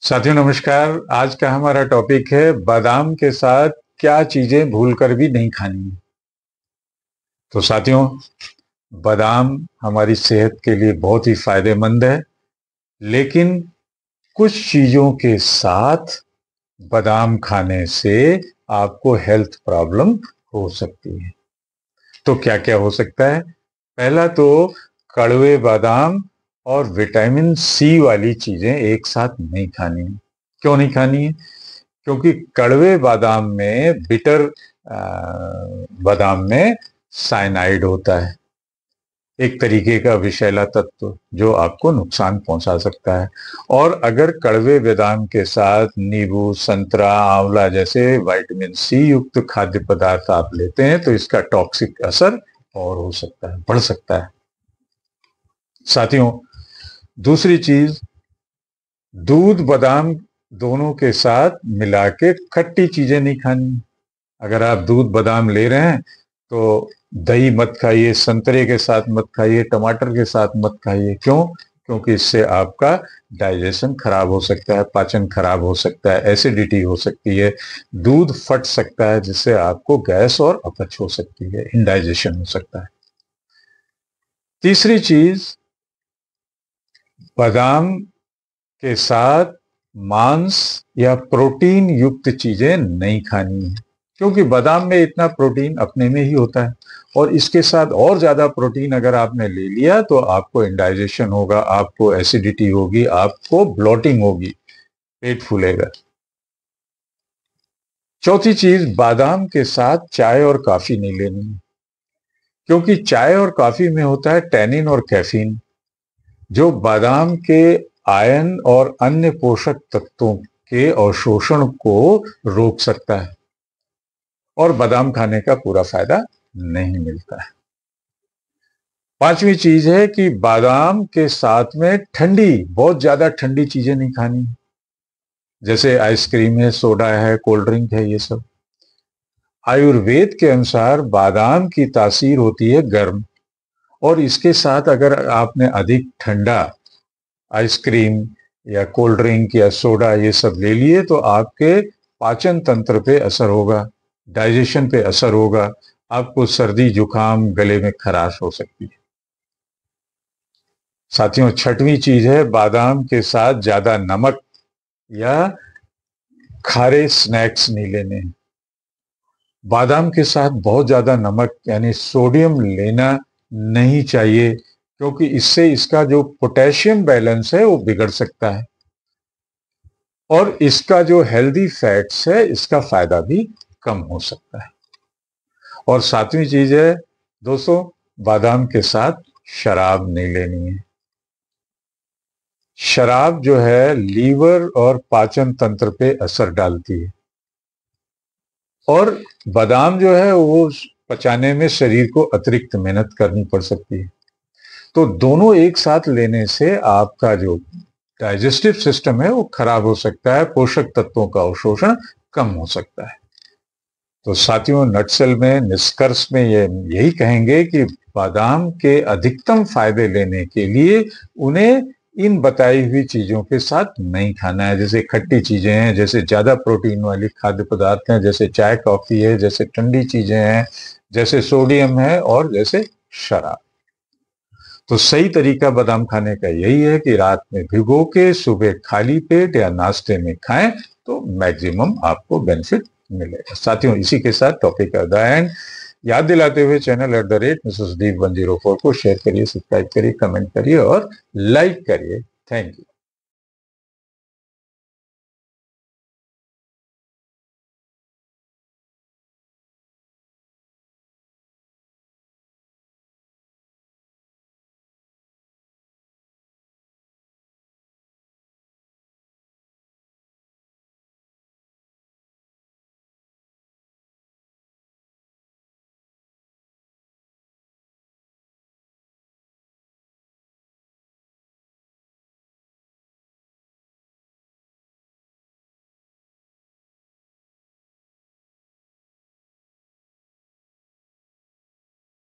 साथियों नमस्कार। आज का हमारा टॉपिक है बादाम के साथ क्या चीजें भूलकर भी नहीं खानी है। तो साथियों, बादाम हमारी सेहत के लिए बहुत ही फायदेमंद है, लेकिन कुछ चीजों के साथ बादाम खाने से आपको हेल्थ प्रॉब्लम हो सकती है। तो क्या क्या हो सकता है? पहला तो कड़वे बादाम और विटामिन सी वाली चीजें एक साथ नहीं खानी है। क्यों नहीं खानी है? क्योंकि कड़वे बादाम में बादाम में साइनाइड होता है, एक तरीके का विषैला तत्व जो आपको नुकसान पहुंचा सकता है। और अगर कड़वे बादाम के साथ नींबू, संतरा, आंवला जैसे विटामिन सी युक्त खाद्य पदार्थ आप लेते हैं तो इसका टॉक्सिक असर और हो सकता है, बढ़ सकता है। साथियों, दूसरी चीज, दूध बादाम दोनों के साथ मिला के खट्टी चीजें नहीं खानी। अगर आप दूध बादाम ले रहे हैं तो दही मत खाइए, संतरे के साथ मत खाइए, टमाटर के साथ मत खाइए। क्यों? क्योंकि इससे आपका डाइजेशन खराब हो सकता है, पाचन खराब हो सकता है, एसिडिटी हो सकती है, दूध फट सकता है जिससे आपको गैस और अपच हो सकती है, इंडाइजेशन हो सकता है। तीसरी चीज, बादाम के साथ मांस या प्रोटीन युक्त चीजें नहीं खानी है, क्योंकि बादाम में इतना प्रोटीन अपने में ही होता है और इसके साथ और ज्यादा प्रोटीन अगर आपने ले लिया तो आपको इंडाइजेशन होगा, आपको एसिडिटी होगी, आपको ब्लोटिंग होगी, पेट फूलेगा। चौथी चीज, बादाम के साथ चाय और कॉफी नहीं लेनी है, क्योंकि चाय और कॉफी में होता है टैनिन और कैफीन, जो बादाम के आयन और अन्य पोषक तत्वों के अवशोषण को रोक सकता है और बादाम खाने का पूरा फायदा नहीं मिलता है। पांचवी चीज है कि बादाम के साथ में ठंडी, बहुत ज्यादा ठंडी चीजें नहीं खानी, जैसे आइसक्रीम है, सोडा है, कोल्ड ड्रिंक है, ये सब। आयुर्वेद के अनुसार बादाम की तासीर होती है गर्म, और इसके साथ अगर आपने अधिक ठंडा आइसक्रीम या कोल्ड ड्रिंक या सोडा ये सब ले लिए तो आपके पाचन तंत्र पे असर होगा, डाइजेशन पे असर होगा, आपको सर्दी जुकाम, गले में खराश हो सकती है। साथियों, छठवीं चीज है, बादाम के साथ ज्यादा नमक या खारे स्नैक्स नहीं लेने। बादाम के साथ बहुत ज्यादा नमक यानी सोडियम लेना नहीं चाहिए, क्योंकि इससे इसका जो पोटेशियम बैलेंस है वो बिगड़ सकता है और इसका जो हेल्दी फैट्स है इसका फायदा भी कम हो सकता है। और सातवीं चीज है दोस्तों, बादाम के साथ शराब नहीं लेनी है। शराब जो है लीवर और पाचन तंत्र पे असर डालती है और बादाम जो है वो पचाने में शरीर को अतिरिक्त मेहनत करनी पड़ सकती है। तो दोनों एक साथ लेने से आपका जो डाइजेस्टिव सिस्टम है वो खराब हो सकता है, पोषक तत्वों का अवशोषण कम हो सकता है। तो साथियों, नटसेल में निष्कर्ष में यही कहेंगे कि बादाम के अधिकतम फायदे लेने के लिए उन्हें इन बताई हुई चीजों के साथ नहीं खाना है, जैसे खट्टी चीजें हैं, जैसे ज्यादा प्रोटीन वाली खाद्य पदार्थ हैं, जैसे चाय कॉफी है, जैसे ठंडी चीजें हैं, जैसे सोडियम है और जैसे शराब। तो सही तरीका बादाम खाने का यही है कि रात में भिगो के सुबह खाली पेट या नाश्ते में खाएं तो मैक्सिमम आपको बेनिफिट मिलेगा। साथियों, इसी के साथ टॉपिक का द एंड। याद दिलाते हुए चैनल @Mrs. Deep 104 को शेयर करिए, सब्सक्राइब करिए, कमेंट करिए और लाइक करिए। Thank you.